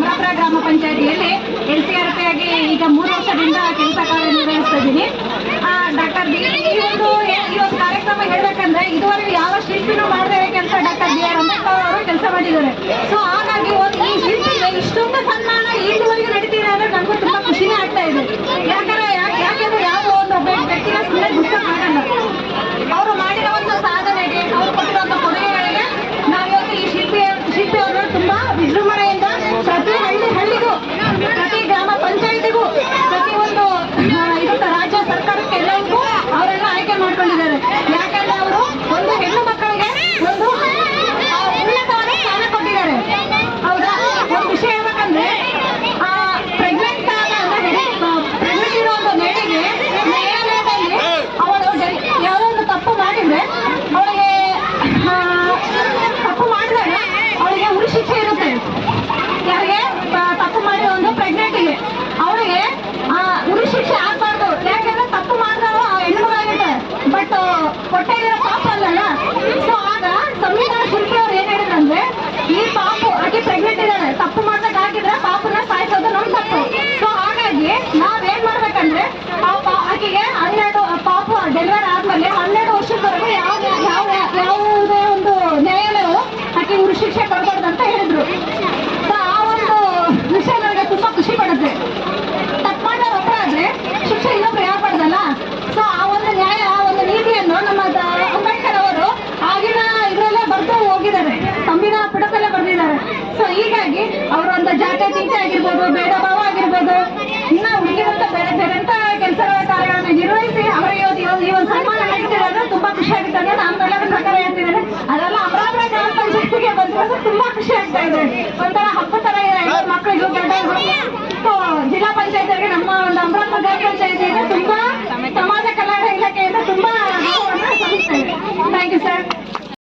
ಅಮರಾಪುರ ಗ್ರಾಮ ಪಂಚಾಯತಿಯಲ್ಲಿ LCRP ಆಗಿ ಈಗ 3 ವರ್ಷದಿಂದ ಕೆಲಸ ಕಾರ್ಯನಿರ್ವಹಿಸ್ತಾ ಇದ್ದೀನಿ. ಡಾಕ್ಟರ್ ಬಿ ಈ ಒಂದು ಕಾರ್ಯಕ್ರಮ ಹೇಳ್ಬೇಕಂದ್ರೆ ಇದುವರೆಗೂ ಯಾವ ಶಿಲ್ಪಿನೂ ಮಾಡದೇ ಕೆಲಸ ಡಾಕ್ಟರ್ BR ಅಂಬೇಡ್ಕರ್ ಅವರು ಕೆಲಸ ಮಾಡಿದ್ದಾರೆ. ಸೊ ಹಾಗಾಗಿ ಈ ಶಿಲ್ಪಿಗೆ ಇಷ್ಟೊಂದು ಸನ್ಮಾನ ಇದುವರೆಗೂ ನಡೀತಿದೆ ಅಂದ್ರೆ ನಮಗೂ ತುಂಬಾ ಖುಷಿನೇ ಆಗ್ತಾ ಇದೆ. ಯಾಕಂದ್ರೆ ಯಾವುದೋ ಒಂದು ವ್ಯಕ್ತಿನ ಸುಮ್ಮನೆ ಗುರ್ತ ಮಾಡಲ್ಲ. ಅವರು ಮಾಡಿರೋ ಒಂದು ಸಾಧನೆಗೆ, ಅವರು ಕೊಟ್ಟಿರುವಂತ ಕೊಡುಗೆಗಳಿಗೆ ನಾವಿವತ್ತು ಈ ಶಿಲ್ಪಿ ಅವರು ತುಂಬಾ ವಿಜೃಂಭಣೆಯಿಂದ ಪ್ರತಿ ಹಳ್ಳಿಗೂ, ಪ್ರತಿ ಗ್ರಾಮ ಪಂಚಾಯತಿಗೂ, ಪ್ರತಿ ಒಂದು ರಾಜ್ಯ ಸರ್ಕಾರಕ್ಕೆ ಎಲ್ಲರಿಗೂ ಅವರೆಲ್ಲ ಆಯ್ಕೆ ಮಾಡ್ಕೊಂಡಿದ್ದಾರೆ. ಯಾಕಂದ್ರೆ ಅವರು ಒಂದು ಹೆಣ್ಣು ಮಕ್ಕಳಿಗೆ ಒಂದು ಉನ್ನತವಾದ ಸ್ಥಾನ ಕೊಟ್ಟಿದ್ದಾರೆ. ಹೌದಾ? ಒಂದು ವಿಷಯ ಹೇಳ್ಬೇಕಂದ್ರೆ ಪ್ರೆಗ್ನೆಂಟ್ ಇರೋ ಒಂದು ಲೇಡಿಗೆ ನ್ಯಾಯಾಲಯದಲ್ಲಿ ಅವಳು ಯಾವುದೋ ಒಂದು ತಪ್ಪು ಮಾಡಿದ್ರೆ ಅವಳಿಗೆ ತಪ್ಪು ಮಾಡಿದಾಗ ಅವಳಿಗೆ ಉರಿ ಶಿಕ್ಷೆ ಇರುತ್ತೆ. ಯಾರಿಗೆ ತಪ್ಪು ಮಾಡಿರೋ ಒಂದು ಪ್ರೆಗ್ನೆಂಟಿಗೆ ಅವಳಿಗೆ ಉರಿ ಶಿಕ್ಷೆ ಆಗ್ಬಾರ್ದು. ಯಾಕೆಂದ್ರೆ ತಪ್ಪು ಮಾಡಿದವರು ಹೆಣ್ಣುಗಳಾಗಿರ್ತಾರೆ, ಬಟ್ ಹೊಟ್ಟೆಗಿರೋ ಪಾಪ ಅಲ್ಲಲ್ಲ. ಸೊ ಆಗ ಸಂವಿಧಾನ ಶಿಲ್ಪಿ ಅವ್ರು ಏನ್ ಹೇಳಿದ್ರಂದ್ರೆ, ಈ ಪಾಪು ಆಕೆ ಪ್ರೆಗ್ನೆಂಟ್ ಇದ್ದಾಳೆ, ತಪ್ಪು ಮಾಡ್ದಾಗ ಹಾಕಿದ್ರೆ ಪಾಪನ ಸಾಯಿಸೋದು ನಮ್ ತಪ್ಪು. ಸೊ ಹಾಗಾಗಿ ನಾವೇನ್ ಮಾಡ್ಬೇಕಂದ್ರೆ ಆಕೆಗೆ 12 ಪಾಪು ಡೆಲಿವರಿ ಆದ್ಮೇಲೆ 12 ವರ್ಷದವರೆಗೂ ಯಾವುದೇ ಒಂದು ನ್ಯಾಯಾಲಯವು ಆಕೆ ಉರಿ ಶಿಕ್ಷೆ ಕೊಡಬಾರ್ದು ಅಂತ ಹೇಳಿದ್ರು. ಸೊ ಆ ಒಂದು ವಿಷಯ ನನಗೆ ತುಂಬಾ ಖುಷಿ ಪಡುತ್ತೆ. ತಪ್ಪು ಮಾಡಿದ ಒಬ್ಬರ ಆದ್ರೆ ಶಿಕ್ಷೆ ಇನ್ನೊಬ್ರು ಯಾಕಬಾರ್ದಲ್ಲ. ಸೊ ಆ ಒಂದು ನ್ಯಾಯ, ಆ ಒಂದು ನೀತಿಯನ್ನು ನಮ್ಮ ಅಂಬೇಡ್ಕರ್ ಅವರು ಆಗಿನ ಇದರಲ್ಲೇ ಬರೆದು ಹೋಗಿದ್ದಾರೆ, ಸಂವಿಧಾನ ಪುಟದಲ್ಲೇ ಬರೆದಿದ್ದಾರೆ. ಸೊ ಹೀಗಾಗಿ ಅವರು ಒಂದು ಜಾತ್ಯತೀತ ಆಗಿರ್ಬೋದು, ಭೇದ ಭಾವ ಆಗಿರ್ಬೋದು, ಇನ್ನ ಉಳಿದಂತ ಬೇರೆ ಬೇರೆಂತ ಕೆಲಸಗಳ ಕಾರ್ಯಗಳನ್ನು ನಿರ್ವಹಿಸಿ ಅವರಿಗೆ ಈ ಒಂದು ಸನ್ಮಾನ ನೀಡ್ತಿರೋದು ತುಂಬಾ ಖುಷಿ ಆಗುತ್ತೆ ಅಂತ ನಾನು ಎಲ್ಲರ ಪ್ರಕಾರ ಹೇಳ್ತಿದ್ದೇನೆ. ಅದೆಲ್ಲ ಅಮರಾಪುರ ಗ್ರಾಮ ಪಂಚಾಯತಿಗೆ ಬಂದಿರೋದು ತುಂಬಾ ಖುಷಿ ಆಗ್ತಾ ಇದೆ. ಒಂಥರ ಹಬ್ಬ ತರ ಇದೆ. ಮಕ್ಕಳಿಗೂ ಜಿಲ್ಲಾ ಪಂಚಾಯತ್ ಅವರಿಗೆ ನಮ್ಮ ಒಂದು ಅಮರಾಪುರ ಗ್ರಾಮ ಪಂಚಾಯತ್